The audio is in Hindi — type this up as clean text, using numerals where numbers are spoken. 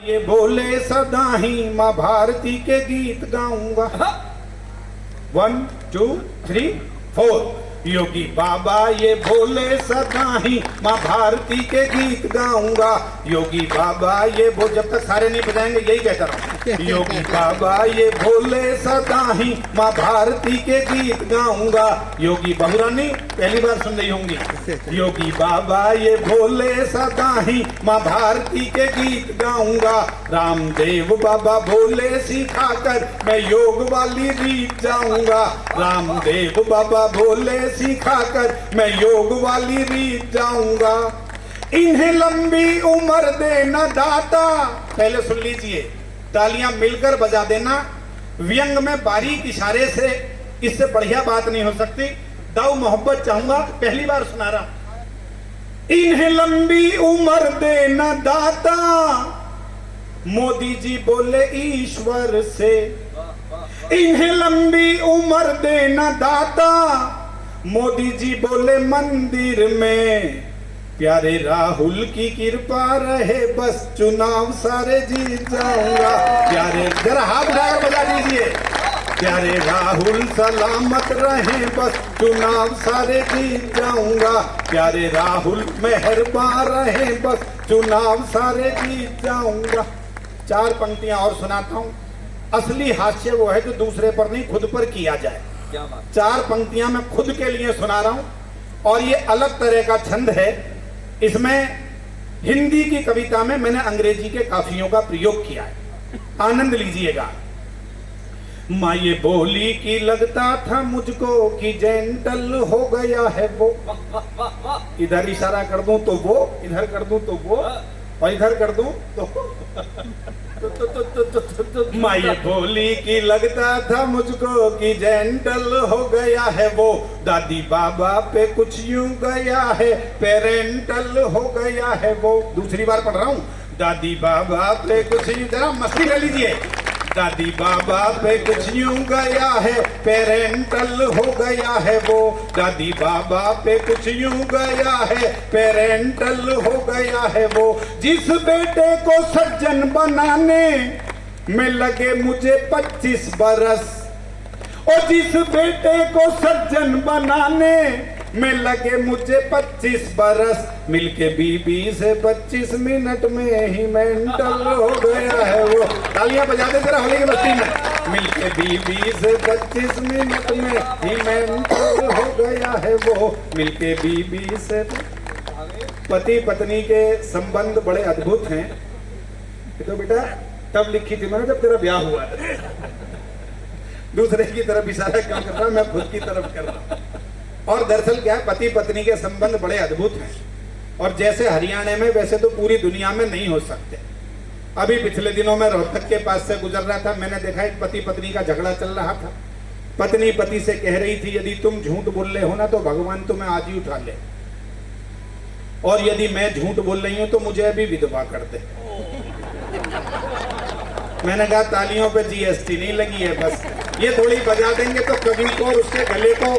ये बोले सदा ही माँ भारती के गीत गाऊंगा। 1 2 3 4 योगी बाबा ये बोले सदा ही माँ भारती के गीत गाऊंगा। योगी बाबा ये जब तक सारे नहीं बजाएंगे यही कहता रहा। योगी बाबा ये बोले सदा ही माँ भारती के गीत गाऊंगा। योगी बहुरानी पहली बार सुन रही होंगी। योगी बाबा ये बोले सदा ही माँ भारती के गीत गाऊंगा। रामदेव बाबा बोले सिखाकर मैं योग वाली रीत जाऊंगा। रामदेव बाबा बोले सिखाकर मैं योग वाली रीत जाऊंगा। इन्हें लंबी उम्र देना दाता। पहले सुन लीजिए, तालियां मिलकर बजा देना। व्यंग में बारीक इशारे से, इससे बढ़िया बात नहीं हो सकती। दाऊ मोहब्बत चाहूंगा, पहली बार सुना रहा। इन्हें लंबी उम्र देना दाता, मोदी जी बोले ईश्वर से। इन्हें लंबी उम्र देना दाता, मोदी जी बोले मंदिर में। प्यारे राहुल की कृपा रहे, बस चुनाव सारे जीत जाऊंगा। प्यारे जरा हाथ उठाकर बजा दीजिए। प्यारे राहुल सलामत रहे, बस चुनाव सारे जीत जाऊंगा। प्यारे राहुल मेहरबान रहे, बस चुनाव सारे जीत जाऊंगा। 4 पंक्तियां और सुनाता हूं। असली हास्य वो है जो दूसरे पर नहीं खुद पर किया जाए। 4 पंक्तियां मैं खुद के लिए सुना रहा हूं और ये अलग तरह का छंद है। इसमें हिंदी की कविता में मैंने अंग्रेजी के काफियों का प्रयोग किया है, आनंद लीजिएगा। माँ ये बोली कि लगता था मुझको कि जेंटल हो गया है वो। इधर इशारा कर दूं तो वो, इधर कर दूं तो वो, और इधर कर दूं तो माँ ये बोली कि लगता था मुझको कि जेंटल हो गया है वो। दादी बाबा पे कुछ यूं गया है, पेरेंटल हो गया है वो। दूसरी बार पढ़ रहा हूँ। दादी बाबा पे कुछ, जरा मस्ती कर लीजिए। दादी बाबा पे कुछ यूं गया है, पेरेंटल हो गया है वो। दादी बाबा पे कुछ यूं गया है, पेरेंटल हो गया है वो। जिस बेटे को सज्जन बनाने में लगे मुझे 25 बरस, और जिस बेटे को सज्जन बनाने में लगे मुझे 25 बरस, मिलके बीबी से 25 मिनट में ही मेंटल हो गया है वो। तालियां बजाते जरा होली की मस्ती में। मिलके बीबी से 25 मिनट में ही मेंटल हो गया है वो। मिलके बीबी से। पति पत्नी के संबंध बड़े अद्भुत हैं। तो बेटा तब लिखी थी मैंने जब तेरा ब्याह हुआ था। दूसरे की तरफ इशारा क्यों कर रहा, मैं खुद की तरफ कर रहा। और दरअसल क्या है, पति पत्नी के संबंध बड़े अद्भुत हैं और जैसे हरियाणा में वैसे तो पूरी दुनिया में नहीं हो सकते। अभी पिछले दिनों में रोहतक के पास से गुजर रहा था, मैंने देखा एक पति पत्नी का झगड़ा चल रहा था। पत्नी पति से कह रही थी, यदि तुम झूठ बोल रहे हो ना तो भगवान तुम्हें आज ही उठा ले, और यदि मैं झूठ बोल रही हूं तो मुझे अभी विधवा कर दे। मैंने कहा तालियों पे GST नहीं लगी है, बस ये थोड़ी बजा देंगे तो कवि को और उसके गले को